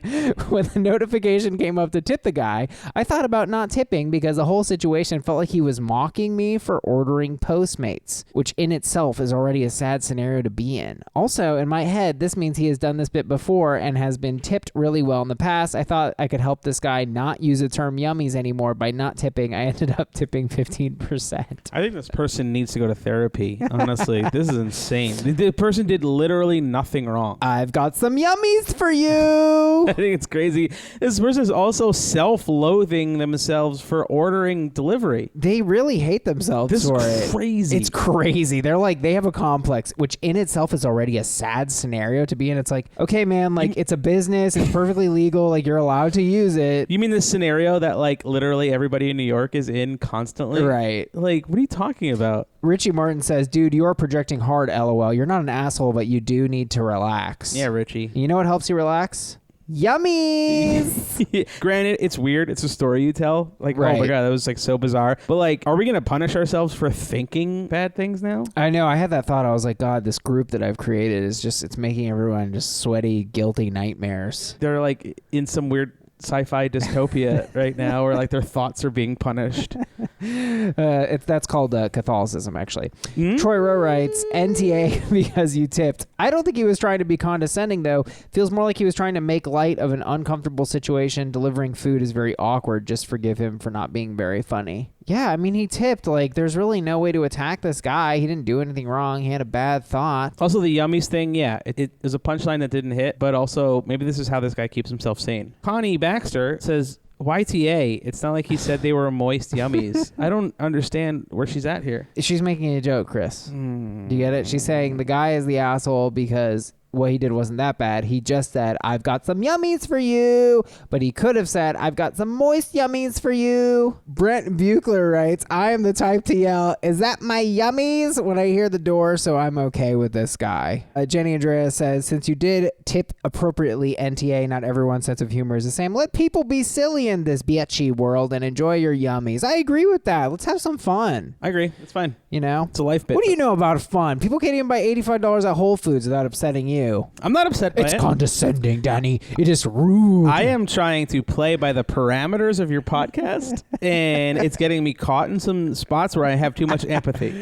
When the notification came up to tip the guy, I thought about not tipping because the whole situation felt like he was mocking me for ordering Postmates, which in itself is already a sad scenario to be in. Also, in my head, this means he has done this bit before and has been tipped really well in the past. I thought I could help this guy not use the term yummies anymore by not tipping. I ended up tipping 15%. I think this person needs to go to therapy, honestly. This is insane. The person did literally nothing wrong. I've got some yummies for you. I think it's crazy. This person is also self-loathing themselves for ordering delivery. They really hate themselves for it. This is crazy. It's crazy. They're like, they have a complex, which in itself is already a sad scenario to be in. It's like, okay, man, like it's a business. It's perfectly legal. Like you're allowed to use it. You mean this scenario that like literally everybody in New York is in constantly? Right. Like, what are you talking about? Richie Martin says, dude, you are projecting hard, LOL. You're not an asshole, but you do need to relax. Yeah, Richie. You know what helps you relax? Yummies. Granted, it's weird. It's a story you tell. Like, right. Oh my God, that was like so bizarre. But like, are we going to punish ourselves for thinking bad things now? I know. I had that thought. I was like, God, this group that I've created is just, it's making everyone just sweaty, guilty nightmares. They're like in some weird sci-fi dystopia right now where like their thoughts are being punished. That's called Catholicism, actually. Troy Rowe writes, NTA because you tipped. I don't think he was trying to be condescending, though. Feels more like he was trying to make light of an uncomfortable situation. Delivering food is very awkward. Just forgive him for not being very funny. Yeah, I mean, he tipped. Like, there's really no way to attack this guy. He didn't do anything wrong. He had a bad thought. Also, the yummies thing, yeah, it is a punchline that didn't hit, but also maybe this is how this guy keeps himself sane. Connie Baxter says, YTA, it's not like he said they were moist yummies. I don't understand where she's at here. She's making a joke, Chris. Do you get it? She's saying the guy is the asshole because what he did wasn't that bad. He just said, I've got some yummies for you. But he could have said, I've got some moist yummies for you. Brent Buchler writes, I am the type to yell, is that my yummies? When I hear the door, so I'm okay with this guy. Jenny Andrea says, since you did tip appropriately, NTA, not everyone's sense of humor is the same. Let people be silly in this bitchy world and enjoy your yummies. I agree with that. Let's have some fun. I agree. It's fine. You know? It's a life bit. What do you know about fun? People can't even buy $85 at Whole Foods without upsetting you. I'm not upset by it. It's condescending, Danny. It is rude. I am trying to play by the parameters of your podcast, and it's getting me caught in some spots where I have too much empathy.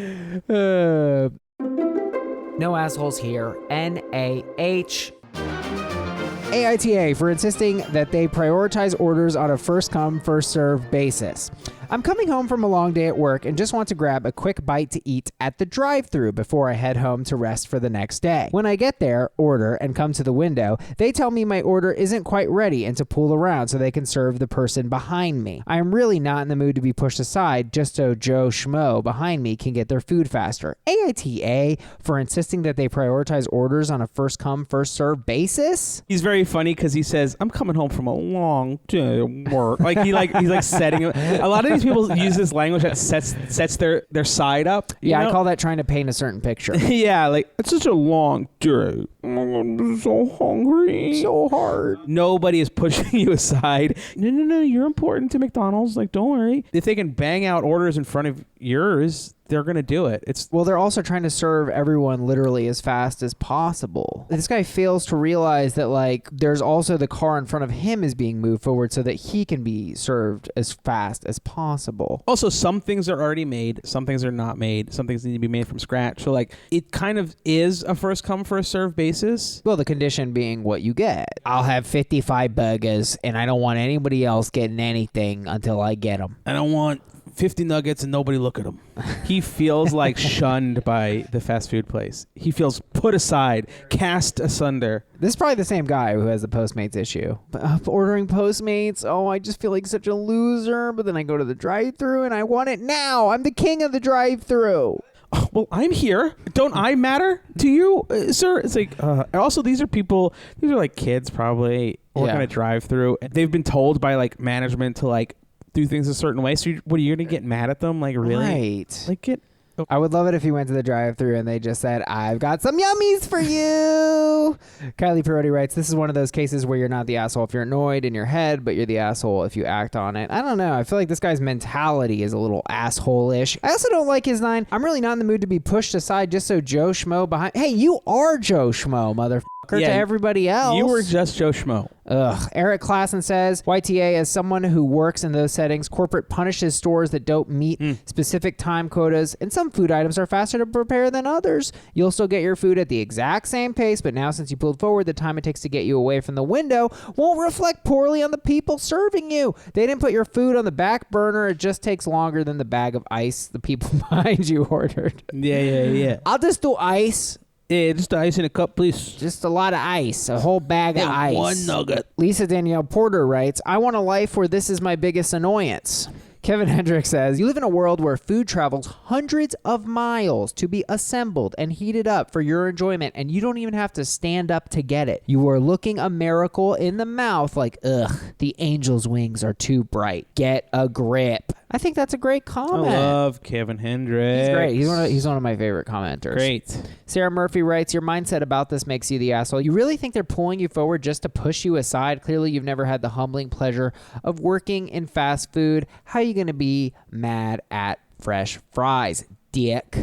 No assholes here. NAH. AITA for insisting that they prioritize orders on a first-come, first-served basis. I'm coming home from a long day at work and just want to grab a quick bite to eat at the drive-thru before I head home to rest for the next day. When I get there, order, and come to the window, they tell me my order isn't quite ready and to pull around so they can serve the person behind me. I am really not in the mood to be pushed aside just so Joe Schmo behind me can get their food faster. AITA for insisting that they prioritize orders on a first-come, first-served basis? He's very funny because he says, I'm coming home from a long day at work. He's setting it. A lot of these people use this language that sets their side up. Yeah, know? I call that trying to paint a certain picture. Yeah, like, it's such a long Dude, I'm so hungry. So hard. Nobody is pushing you aside. No, you're important to McDonald's. Like, don't worry. If they can bang out orders in front of yours, they're going to do it. Well, they're also trying to serve everyone literally as fast as possible. This guy fails to realize that, like, there's also the car in front of him is being moved forward so that he can be served as fast as possible. Also, some things are already made. Some things are not made. Some things need to be made from scratch. So, like, it kind of is a first come, first serve basis. Well, the condition being what you get. I'll have 55 burgers, and I don't want anybody else getting anything until I get them. I don't want 50 nuggets and nobody look at him. He feels like shunned by the fast food place. He feels put aside, cast asunder. This is probably the same guy who has the Postmates issue. Ordering Postmates, I just feel like such a loser, but then I go to the drive-thru and I want it now. I'm the king of the drive-thru. Oh, well, I'm here. Don't I matter to you, sir? It's like, also, these are like kids probably working a drive-thru. They've been told by like management to like do things a certain way. So what are you going to get mad at them? Like, really? Right. Like, I would love it if he went to the drive-thru and they just said, I've got some yummies for you. Kylie Perotti writes, this is one of those cases where you're not the asshole if you're annoyed in your head, but you're the asshole if you act on it. I don't know. I feel like this guy's mentality is a little asshole-ish. I also don't like his line, I'm really not in the mood to be pushed aside just so Joe Schmo behind. Hey, you are Joe Schmo, motherfucker, to everybody else. You were just Joe Schmo. Ugh. Eric Klassen says, YTA, as someone who works in those settings, corporate punishes stores that don't meet specific time quotas, and some food items are faster to prepare than others. You'll still get your food at the exact same pace, but now since you pulled forward, the time it takes to get you away from the window won't reflect poorly on the people serving you. They didn't put your food on the back burner. It just takes longer than the bag of ice the people behind you ordered. Yeah. I'll just do ice. Yeah, just ice in a cup, please. Just a lot of ice. A whole bag of ice. One nugget. Lisa Danielle Porter writes, I want a life where this is my biggest annoyance. Kevin Hendricks says, you live in a world where food travels hundreds of miles to be assembled and heated up for your enjoyment, and you don't even have to stand up to get it. You are looking a miracle in the mouth like, ugh, the angel's wings are too bright. Get a grip. I think that's a great comment. I love Kevin Hendricks. He's great. He's one of my favorite commenters. Great. Sarah Murphy writes, your mindset about this makes you the asshole. You really think they're pulling you forward just to push you aside? Clearly, you've never had the humbling pleasure of working in fast food. How are you going to be mad at fresh fries, dick?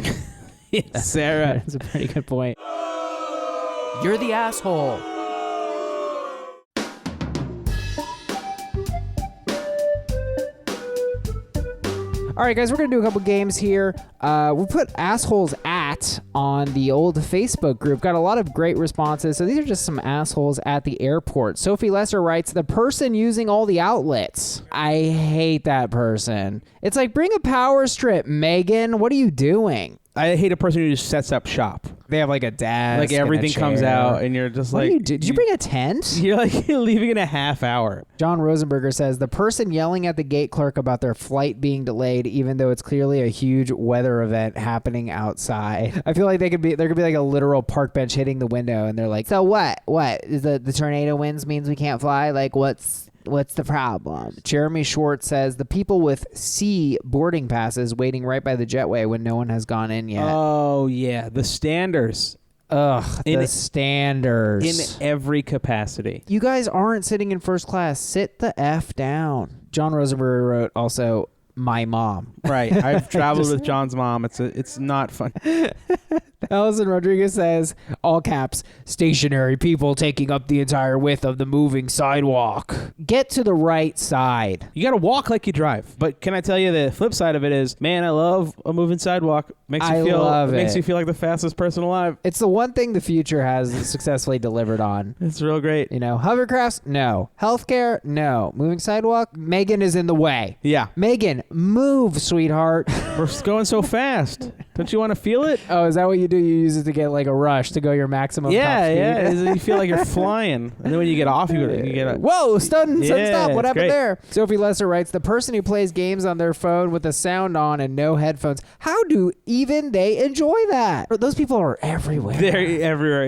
Sarah. That's a pretty good point. You're the asshole. All right, guys, we're going to do a couple games here. We'll put assholes at on the old Facebook group. Got a lot of great responses. So these are just some assholes at the airport. Sophie Lesser writes, the person using all the outlets. I hate that person. It's like, bring a power strip, Megan. What are you doing? I hate a person who just sets up shop. They have like a desk. Like everything comes out and you're just like... Did you bring a tent? You're like leaving in a half hour. John Rosenberger says, the person yelling at the gate clerk about their flight being delayed, even though it's clearly a huge weather event happening outside. I feel like there could be like a literal park bench hitting the window and they're like, so what? What? Is the tornado winds means we can't fly? Like what's the problem? Jeremy Schwartz says, the people with C boarding passes waiting right by the jetway when no one has gone in yet. Oh, yeah. The standers. Ugh, the standers. In every capacity. You guys aren't sitting in first class. Sit the F down. John Rosenberg wrote also, my mom. Right. I've traveled with John's mom. It's not fun. Allison Rodriguez says, all caps, stationary people taking up the entire width of the moving sidewalk. Get to the right side. You got to walk like you drive. But can I tell you the flip side of it is, man, I love a moving sidewalk. Makes you feel like the fastest person alive. It's the one thing the future has successfully delivered on. It's real great. You know, hovercrafts, no. Healthcare, no. Moving sidewalk, Megan is in the way. Yeah. Megan, move, sweetheart. We're going so fast. Don't you want to feel it? Oh, is that what you do? You use it to get like a rush to go your maximum top speed? Yeah. You feel like you're flying. And then when you get off, you get whoa, sudden stop. What happened great. there? Sophie Lesser writes, the person who plays games on their phone with the sound on and no headphones, how do even they enjoy that? Those people are everywhere. They're everywhere.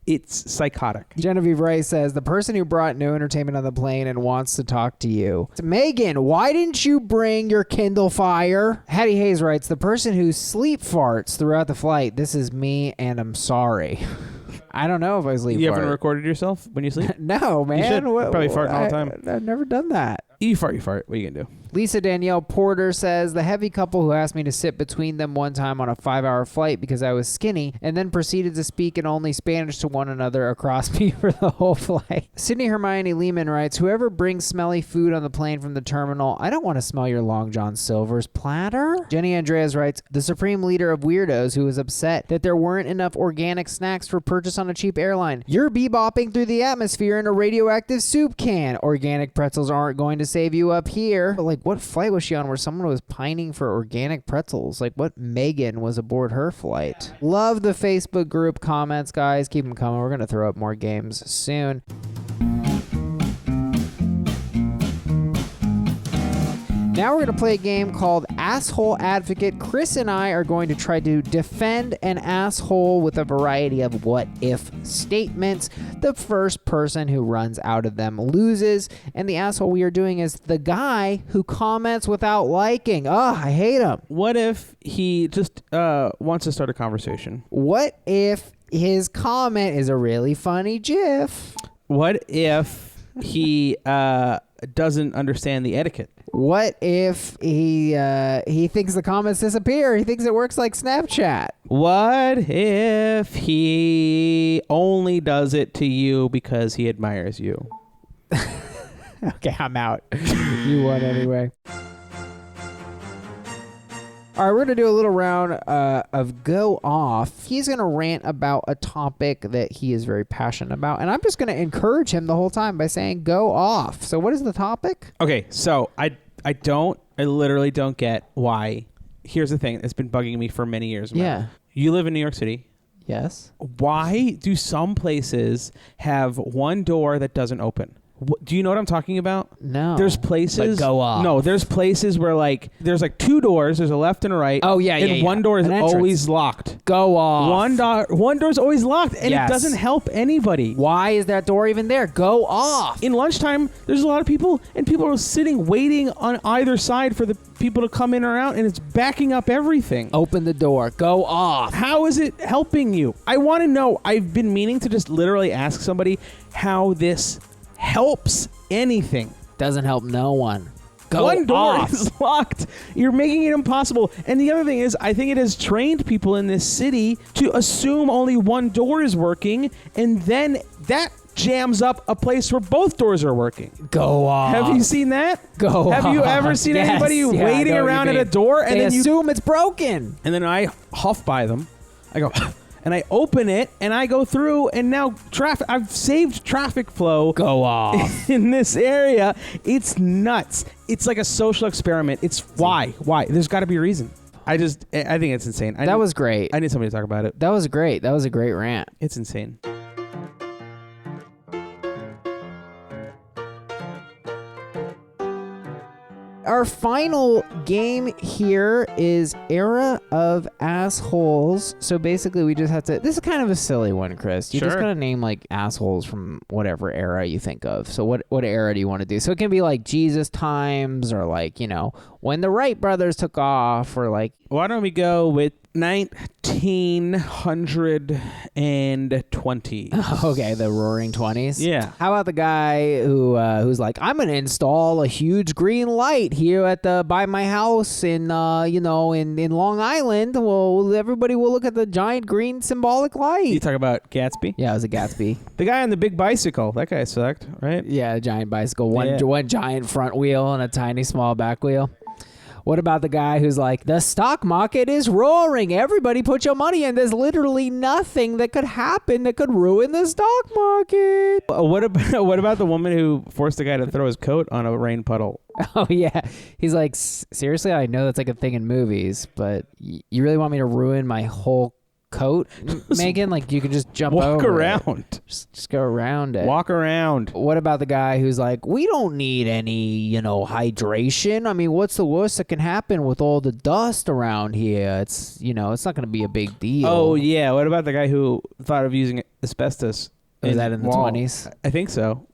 It's psychotic. Genevieve Rice says, the person who brought no entertainment on the plane and wants to talk to you. Megan, why didn't you bring your Kindle Fire? Hattie Hayes writes, the person who sleep farts throughout the flight. This is me and I'm sorry. I don't know if I sleep You fart. haven't recorded yourself when you sleep? No, man. You should. Probably farting all the time. I've never done that. You fart. What are you going to do? Lisa Danielle Porter says, the heavy couple who asked me to sit between them one time on a 5-hour flight because I was skinny and then proceeded to speak in only Spanish to one another across me for the whole flight. Sydney Hermione Lehman writes, whoever brings smelly food on the plane from the terminal, I don't want to smell your Long John Silver's platter. Jenny Andreas writes, the supreme leader of weirdos who was upset that there weren't enough organic snacks for purchase on a cheap airline. You're bebopping through the atmosphere in a radioactive soup can. Organic pretzels aren't going to save you up here. But like, what flight was she on where someone was pining for organic pretzels? Like, what Megan was aboard her flight? Love the Facebook group comments, guys. Keep them coming. We're going to throw up more games soon. Now we're going to play a game called Asshole Advocate. Chris and I are going to try to defend an asshole with a variety of what-if statements. The first person who runs out of them loses, and the asshole we are doing is the guy who comments without liking. Oh, I hate him. What if he just wants to start a conversation? What if his comment is a really funny GIF? What if he doesn't understand the etiquette? What if he thinks the comments disappear? He thinks it works like Snapchat. What if he only does it to you because he admires you? Okay, I'm out. You won anyway. All right, we're going to do a little round of go off. He's going to rant about a topic that he is very passionate about, and I'm just going to encourage him the whole time by saying go off. So what is the topic? Okay, so I literally don't get why. Here's the thing. It's been bugging me for many years now. Yeah. You live in New York City. Yes. Why do some places have one door that doesn't open? Do you know what I'm talking about? No. There's places. But go off. No, there's places where there's two doors. There's a left and a right. Oh yeah, and one door is always locked. Go off. One door's always locked, and it doesn't help anybody. Why is that door even there? Go off. In lunchtime, there's a lot of people, and people are sitting waiting on either side for the people to come in or out, and it's backing up everything. Open the door. Go off. How is it helping you? I want to know. I've been meaning to just literally ask somebody how this helps anything. Doesn't help no one. Go One door off. is locked. You're making it impossible. And the other thing is, I think it has trained people in this city to assume only one door is working, and then that jams up a place where both doors are working. Go off. Have you seen that? Go Have you ever seen anybody waiting around at a door and then you assume it's broken? And then I huff by them. I go and I open it and I go through, and now I've saved traffic flow. Go off. In this area. It's nuts. It's like a social experiment. It's why? There's got to be a reason. I think it's insane. That was great. I need somebody to talk about it. That was great. That was a great rant. It's insane. Our final game here is Era of Assholes. So basically we just have to... This is kind of a silly one, Chris. You just gotta name like assholes from whatever era you think of. So what era do you want to do? So it can be like Jesus times, or like, when the Wright brothers took off, or like... Why don't we go with 1920? Okay, the Roaring 20s. Yeah. How about the guy who's like, I'm gonna install a huge green light here by my house in in Long Island. Well, everybody will look at the giant green symbolic light. You talk about Gatsby? Yeah, it was a Gatsby. The guy on the big bicycle. That guy sucked, right? Yeah, a giant bicycle. One giant front wheel and a tiny small back wheel. What about the guy who's like, the stock market is roaring. Everybody put your money in. There's literally nothing that could happen that could ruin the stock market. What about the woman who forced the guy to throw his coat on a rain puddle? Oh, yeah. He's like, seriously? I know that's like a thing in movies, but you really want me to ruin my whole coat, Megan? Like, you could just jump over Walk around. Just go around it. Walk around. What about the guy who's like, we don't need any, hydration. I mean, what's the worst that can happen with all the dust around here? It's, it's not going to be a big deal. Oh, yeah. What about the guy who thought of using asbestos? Was that in the 20s? I think so.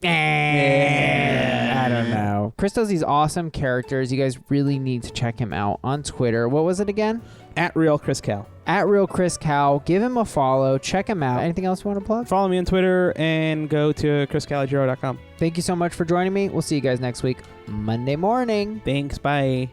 I don't know. Chris does these awesome characters. You guys really need to check him out on Twitter. What was it again? @RealChrisCal. @RealChrisCal. Give him a follow. Check him out. Anything else you want to plug? Follow me on Twitter and go to ChrisCalogero.com. Thank you so much for joining me. We'll see you guys next week, Monday morning. Thanks. Bye.